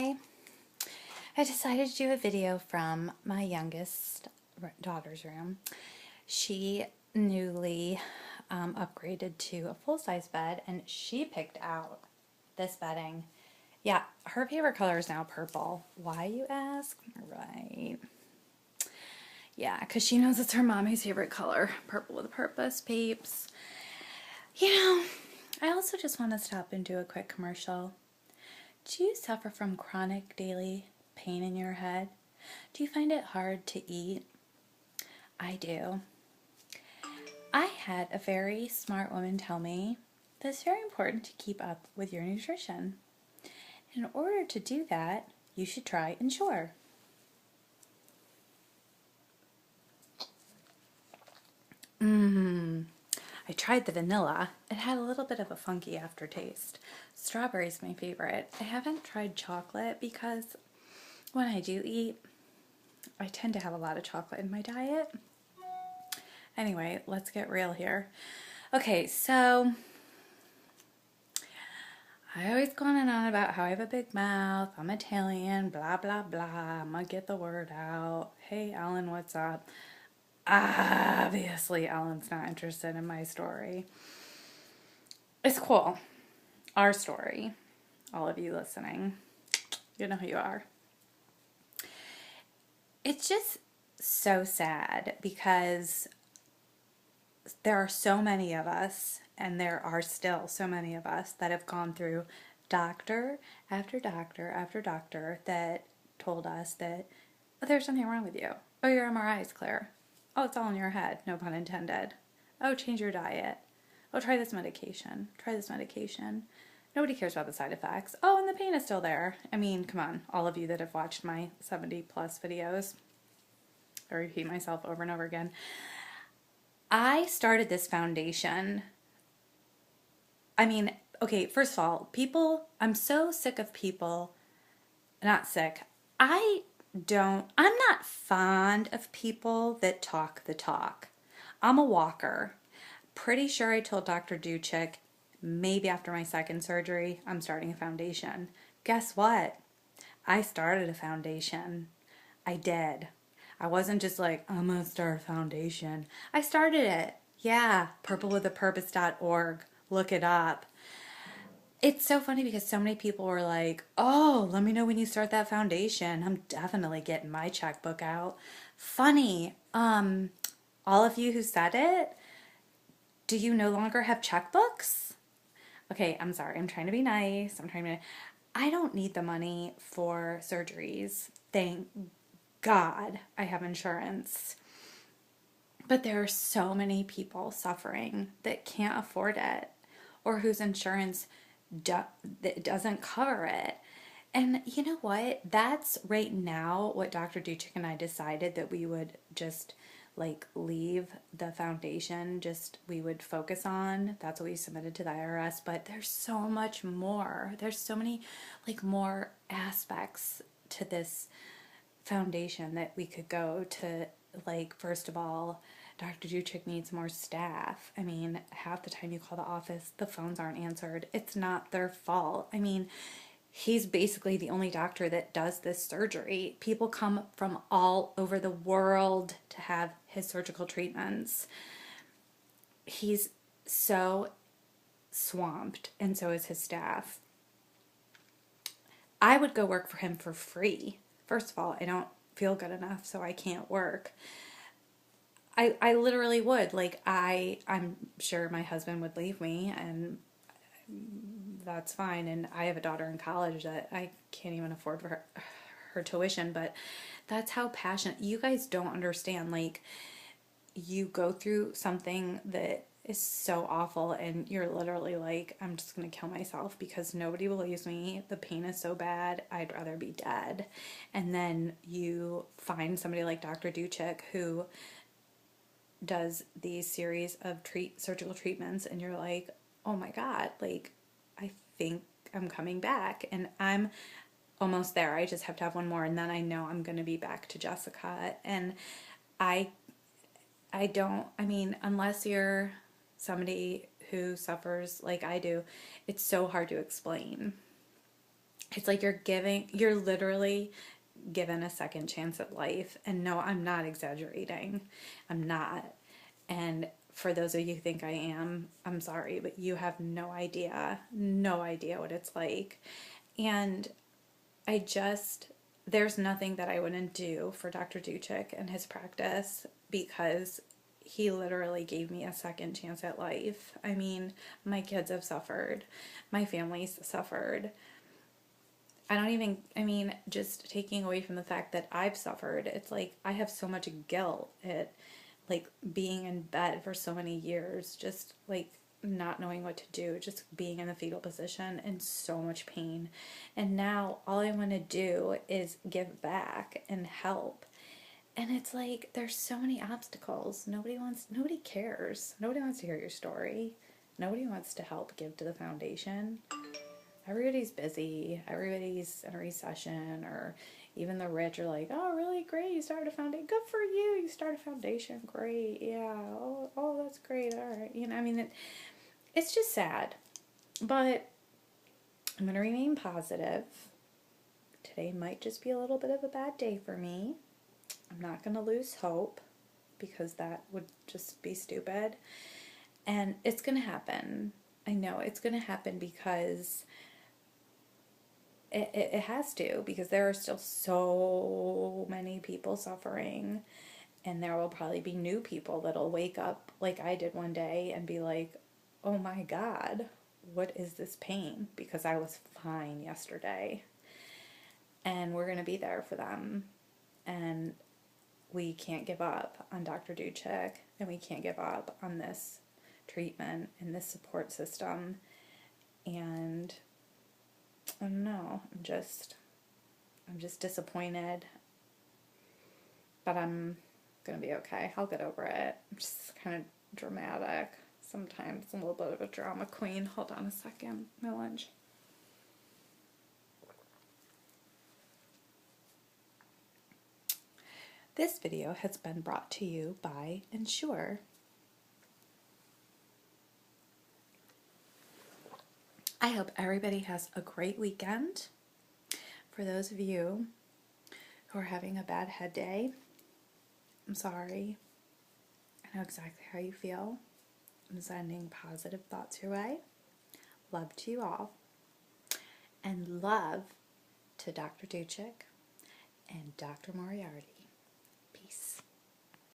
Hi, I decided to do a video from my youngest daughter's room. She newly upgraded to a full-size bed and she picked out this bedding. Yeah, her favorite color is now purple. Why, you ask? Right. Yeah, because she knows it's her mommy's favorite color. Purple with a purpose, peeps. You know, I also just want to stop and do a quick commercial. Do you suffer from chronic daily pain in your head? Do you find it hard to eat? I do. I had a very smart woman tell me that it's very important to keep up with your nutrition. In order to do that, you should try Ensure. I tried the vanilla. It had a little bit of a funky aftertaste. Strawberry's my favorite. I haven't tried chocolate because when I do eat, I tend to have a lot of chocolate in my diet. Anyway, let's get real here. Okay, so I always go on and on about how I have a big mouth, I'm Italian, blah, blah, blah. I'm gonna get the word out. Hey, Ellen, what's up? Obviously, Ellen's not interested in my story. It's cool. Our story. All of you listening, you know who you are. It's just so sad because there are so many of us, and there are still so many of us that have gone through doctor after doctor after doctor that told us that, oh, there's something wrong with you. Oh, your MRI is clear. Oh, it's all in your head, no pun intended. Oh, change your diet. Oh, try this medication. Try this medication. Nobody cares about the side effects. Oh, and the pain is still there. I mean, come on, all of you that have watched my 70 plus videos. I repeat myself over and over again. I started this foundation. I mean, okay, first of all, I'm so sick of people, not sick. I'm not fond of people that talk the talk. I'm a walker. Pretty sure I told Dr. Duchik, maybe after my second surgery, I'm starting a foundation. Guess what? I started a foundation. I did. I wasn't just like, I'm going to start a foundation. I started it. Yeah, purplewithapurpose.org. Look it up. It's so funny because so many people were like, oh, let me know when you start that foundation. I'm definitely getting my checkbook out. Funny. All of you who said it, do you no longer have checkbooks? Okay, I'm sorry. I'm trying to be nice. I don't need the money for surgeries. Thank God I have insurance. But there are so many people suffering that can't afford it or whose insurance doesn't cover it. And you know what? That's right now what Dr. Duchik and I decided that we would just like leave the foundation, we would focus on. That's what we submitted to the IRS. But there's so much more. There's so many like more aspects to this foundation that we could go to. Like, first of all, Dr. Duchik needs more staff. I mean, half the time you call the office, the phones aren't answered. It's not their fault. I mean, he's basically the only doctor that does this surgery. People come from all over the world to have his surgical treatments. He's so swamped, and so is his staff. I would go work for him for free. First of all, I don't feel good enough, so I can't work. I literally would. Like, I'm sure my husband would leave me, and that's fine. And I have a daughter in college that I can't even afford for her tuition, but that's how passionate. You guys don't understand. Like, you go through something that is so awful and you're literally like, I'm just gonna kill myself because nobody believes me. The pain is so bad, I'd rather be dead. And then you find somebody like Dr. Duchik who does these series of surgical treatments, and you're like, oh my God, like, I think I'm coming back, and I'm almost there. I just have to have one more, and then I know I'm gonna be back to Jessica. And I mean, unless you're somebody who suffers like I do, it's so hard to explain. It's like you're literally given a second chance at life. And no, I'm not exaggerating. I'm not. And for those of you who think I am, I'm sorry, but you have no idea what it's like. And I just, there's nothing that I wouldn't do for Dr. Duchik and his practice, because he literally gave me a second chance at life. I mean, my kids have suffered, my family's suffered. I mean, just taking away from the fact that I've suffered, it's like I have so much guilt at like being in bed for so many years, just like not knowing what to do, just being in the fetal position and so much pain. And now all I want to do is give back and help. And it's like there's so many obstacles. Nobody cares. Nobody wants to hear your story. Nobody wants to help give to the foundation. Everybody's busy, everybody's in a recession, or even the rich are like, oh, really? Great, you started a foundation. Good for you. You started a foundation. Great. Yeah. Oh, that's great. All right. I mean, it's just sad. But I'm going to remain positive. Today might just be a little bit of a bad day for me. I'm not going to lose hope, because that would just be stupid. And it's going to happen. I know it's going to happen, because it has to, because there are still so many people suffering, and there will probably be new people that'll wake up like I did one day and be like, oh my God, what is this pain? Because I was fine yesterday. And we're going to be there for them. And we can't give up on Dr. Duchik, and we can't give up on this treatment and this support system. And I don't know, I'm just disappointed, but I'm gonna be okay. I'll get over it. I'm just kind of dramatic sometimes, a little bit of a drama queen. Hold on a second, my lunch. This video has been brought to you by Ensure. I hope everybody has a great weekend. For those of you who are having a bad head day, I'm sorry. I know exactly how you feel. I'm sending positive thoughts your way. Love to you all. And love to Dr. Duchik and Dr. Moriarty.